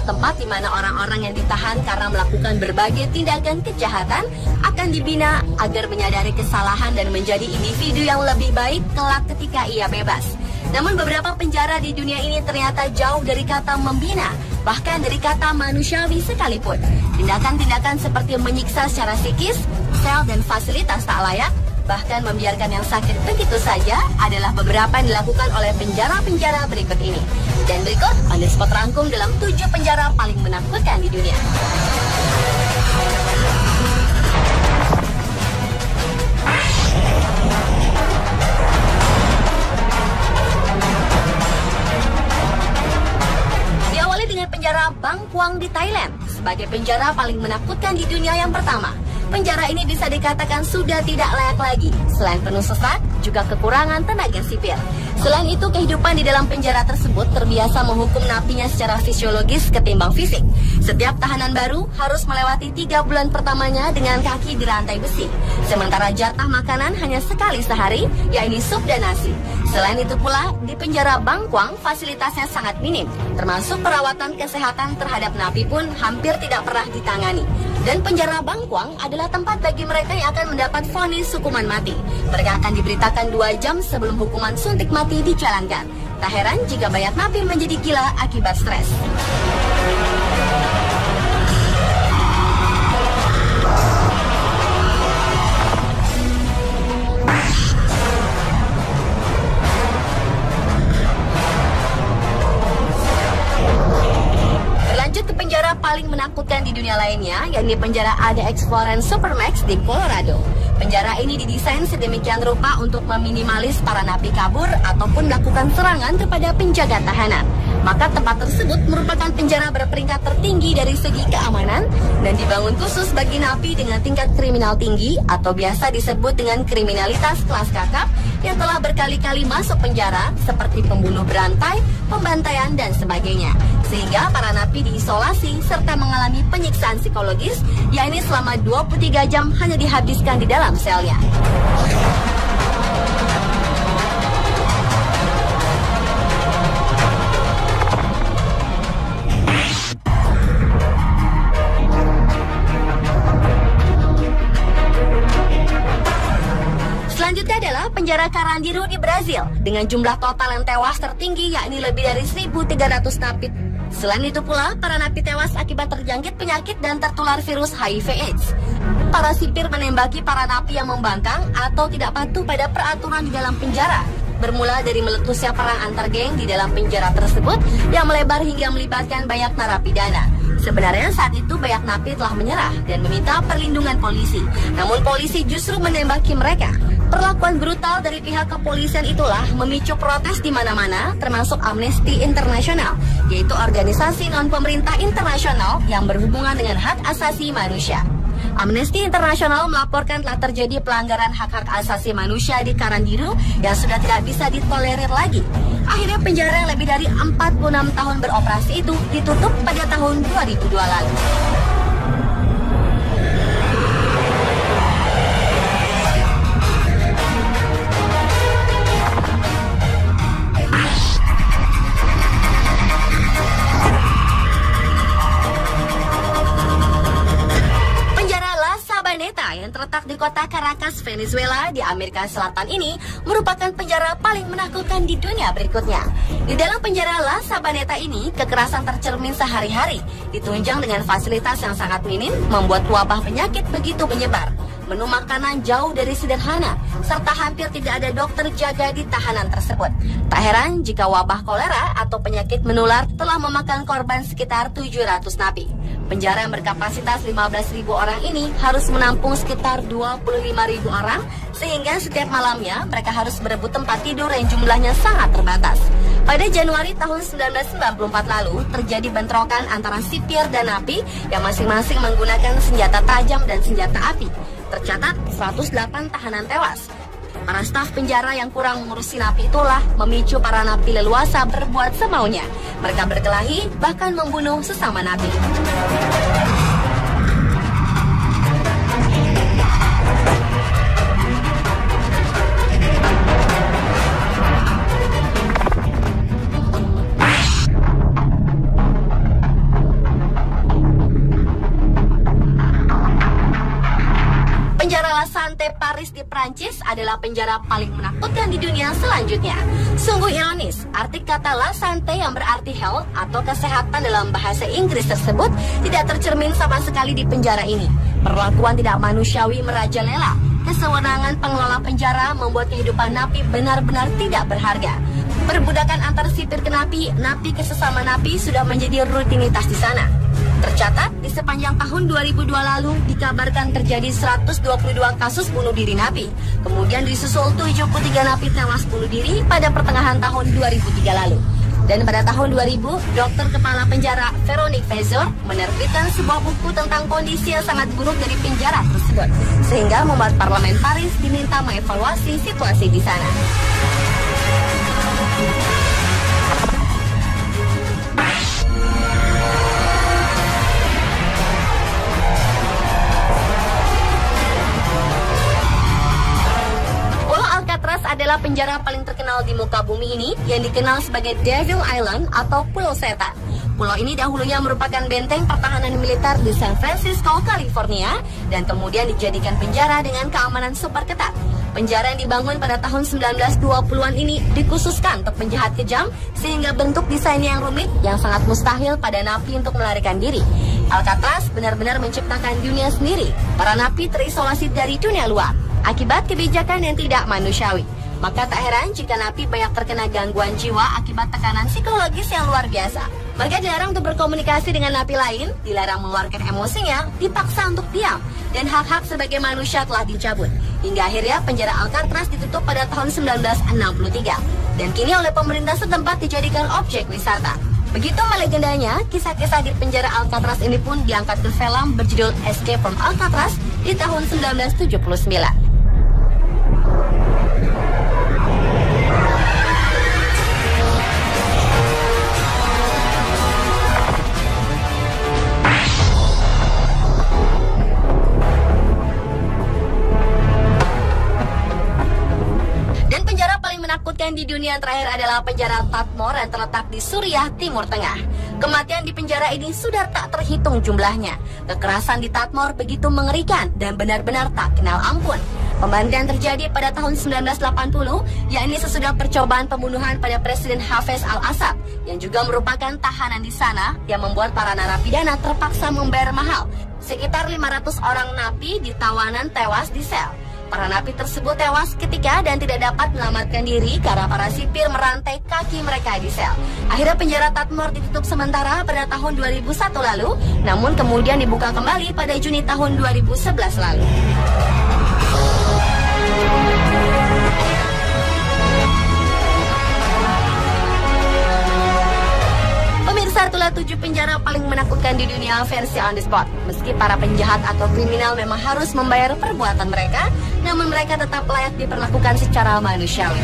adalah tempat di mana orang-orang yang ditahan karena melakukan berbagai tindakan kejahatan akan dibina agar menyadari kesalahan dan menjadi individu yang lebih baik kelak ketika ia bebas. Namun beberapa penjara di dunia ini ternyata jauh dari kata membina, bahkan dari kata manusiawi sekalipun. Tindakan-tindakan seperti menyiksa secara psikis, sel dan fasilitas tak layak, bahkan membiarkan yang sakit begitu saja adalah beberapa yang dilakukan oleh penjara-penjara berikut ini. Dan berikut on the spot rangkum dalam 7 penjara paling menakutkan di dunia. Diawali dengan penjara Bangkwang di Thailand sebagai penjara paling menakutkan di dunia yang pertama. Penjara ini bisa dikatakan sudah tidak layak lagi. Selain penuh sesak, juga kekurangan tenaga sipil. Selain itu, kehidupan di dalam penjara tersebut terbiasa menghukum napinya secara fisiologis ketimbang fisik. Setiap tahanan baru harus melewati 3 bulan pertamanya dengan kaki di rantai besi. Sementara jatah makanan hanya sekali sehari, yaitu sup dan nasi. Selain itu pula, di penjara Bangkwang fasilitasnya sangat minim, termasuk perawatan kesehatan terhadap napi pun hampir tidak pernah ditangani. Dan penjara Bangkwang adalah tempat bagi mereka yang akan mendapat vonis hukuman mati. Mereka akan diberitakan 2 jam sebelum hukuman suntik mati dijalankan. Tak heran jika banyak napi menjadi gila akibat stres. Berlanjut ke penjara paling menakutkan di dunia lainnya, yakni penjara ADX Florence Supermax di Colorado. Penjara ini didesain sedemikian rupa untuk meminimalis para napi kabur ataupun melakukan serangan kepada penjaga tahanan. Maka tempat tersebut merupakan penjara berperingkat tertinggi dari segi keamanan dan dibangun khusus bagi napi dengan tingkat kriminal tinggi atau biasa disebut dengan kriminalitas kelas kakap yang telah berkali-kali masuk penjara seperti pembunuh berantai, pembantaian, dan sebagainya. Sehingga para napi diisolasi serta mengalami penyiksaan psikologis, yakni selama 23 jam hanya dihabiskan di dalam selnya. Selanjutnya adalah penjara Carandiru di Brazil dengan jumlah total yang tewas tertinggi yakni lebih dari 1.300 napi. Selain itu pula, para napi tewas akibat terjangkit penyakit dan tertular virus HIV/AIDS. Para sipir menembaki para napi yang membangkang atau tidak patuh pada peraturan di dalam penjara. Bermula dari meletusnya perang antar geng di dalam penjara tersebut yang melebar hingga melibatkan banyak narapidana. Sebenarnya saat itu banyak napi telah menyerah dan meminta perlindungan polisi. Namun polisi justru menembaki mereka. Perlakuan brutal dari pihak kepolisian itulah memicu protes di mana-mana, termasuk Amnesty International, yaitu organisasi non-pemerintah internasional yang berhubungan dengan hak asasi manusia. Amnesty International melaporkan telah terjadi pelanggaran hak-hak asasi manusia di Carandiru yang sudah tidak bisa ditolerir lagi. Akhirnya penjara yang lebih dari 46 tahun beroperasi itu ditutup pada tahun 2002 lalu. Yang terletak di kota Caracas, Venezuela di Amerika Selatan ini merupakan penjara paling menakutkan di dunia berikutnya. Di dalam penjara La Sabaneta ini, kekerasan tercermin sehari-hari, ditunjang dengan fasilitas yang sangat minim, membuat wabah penyakit begitu menyebar. Menu makanan jauh dari sederhana, serta hampir tidak ada dokter jaga di tahanan tersebut. Tak heran jika wabah kolera atau penyakit menular telah memakan korban sekitar 700 napi. Penjara yang berkapasitas 15.000 orang ini harus menampung sekitar 25.000 orang, sehingga setiap malamnya mereka harus berebut tempat tidur yang jumlahnya sangat terbatas. Pada Januari tahun 1994 lalu, terjadi bentrokan antara sipir dan napi yang masing-masing menggunakan senjata tajam dan senjata api. Tercatat 108 tahanan tewas. Para staf penjara yang kurang mengurusi napi itulah memicu para napi leluasa berbuat semaunya. Mereka berkelahi, bahkan membunuh sesama napi. La Santé Paris di Prancis adalah penjara paling menakutkan di dunia selanjutnya. Sungguh ironis, arti kata La Santé yang berarti health atau kesehatan dalam bahasa Inggris tersebut tidak tercermin sama sekali di penjara ini. Perlakuan tidak manusiawi merajalela. Kesewenangan pengelola penjara membuat kehidupan napi benar-benar tidak berharga. Perbudakan antar sipir ke napi ke sesama napi sudah menjadi rutinitas di sana. Tercatat, di sepanjang tahun 2002 lalu dikabarkan terjadi 122 kasus bunuh diri napi. Kemudian disusul 73 napi tewas bunuh diri pada pertengahan tahun 2003 lalu. Dan pada tahun 2000, dokter kepala penjara Veronique Vezor menerbitkan sebuah buku tentang kondisi yang sangat buruk dari penjara tersebut, sehingga membuat parlemen Paris diminta mengevaluasi situasi di sana. Adalah penjara paling terkenal di muka bumi ini yang dikenal sebagai Devil Island atau Pulau Setan. Pulau ini dahulunya merupakan benteng pertahanan militer di San Francisco, California, dan kemudian dijadikan penjara dengan keamanan super ketat. Penjara yang dibangun pada tahun 1920-an ini dikhususkan untuk penjahat kejam sehingga bentuk desainnya yang rumit yang sangat mustahil pada napi untuk melarikan diri. Alcatraz benar-benar menciptakan dunia sendiri. Para napi terisolasi dari dunia luar akibat kebijakan yang tidak manusiawi. Maka tak heran jika napi banyak terkena gangguan jiwa akibat tekanan psikologis yang luar biasa. Mereka dilarang untuk berkomunikasi dengan napi lain, dilarang mengeluarkan emosinya, dipaksa untuk diam, dan hak-hak sebagai manusia telah dicabut. Hingga akhirnya penjara Alcatraz ditutup pada tahun 1963, dan kini oleh pemerintah setempat dijadikan objek wisata. Begitu melegendanya, kisah-kisah di penjara Alcatraz ini pun diangkat ke film berjudul Escape from Alcatraz di tahun 1979. Menakutkan di dunia terakhir adalah penjara Tadmor yang terletak di Suriah, Timur Tengah. Kematian di penjara ini sudah tak terhitung jumlahnya. Kekerasan di Tadmor begitu mengerikan dan benar-benar tak kenal ampun. Pembantaian terjadi pada tahun 1980, yakni sesudah percobaan pembunuhan pada Presiden Hafez al-Assad, yang juga merupakan tahanan di sana, yang membuat para narapidana terpaksa membayar mahal. Sekitar 500 orang napi di tawanan tewas di sel. Para napi tersebut tewas ketika dan tidak dapat menyelamatkan diri karena para sipir merantai kaki mereka di sel. Akhirnya penjara Tadmor ditutup sementara pada tahun 2001 lalu, namun kemudian dibuka kembali pada Juni tahun 2011 lalu. Pemirsa, itulah 7 penjara paling menakutkan di dunia versi On The Spot. Meski para penjahat atau kriminal memang harus membayar perbuatan mereka, namun mereka tetap layak diperlakukan secara manusiawi.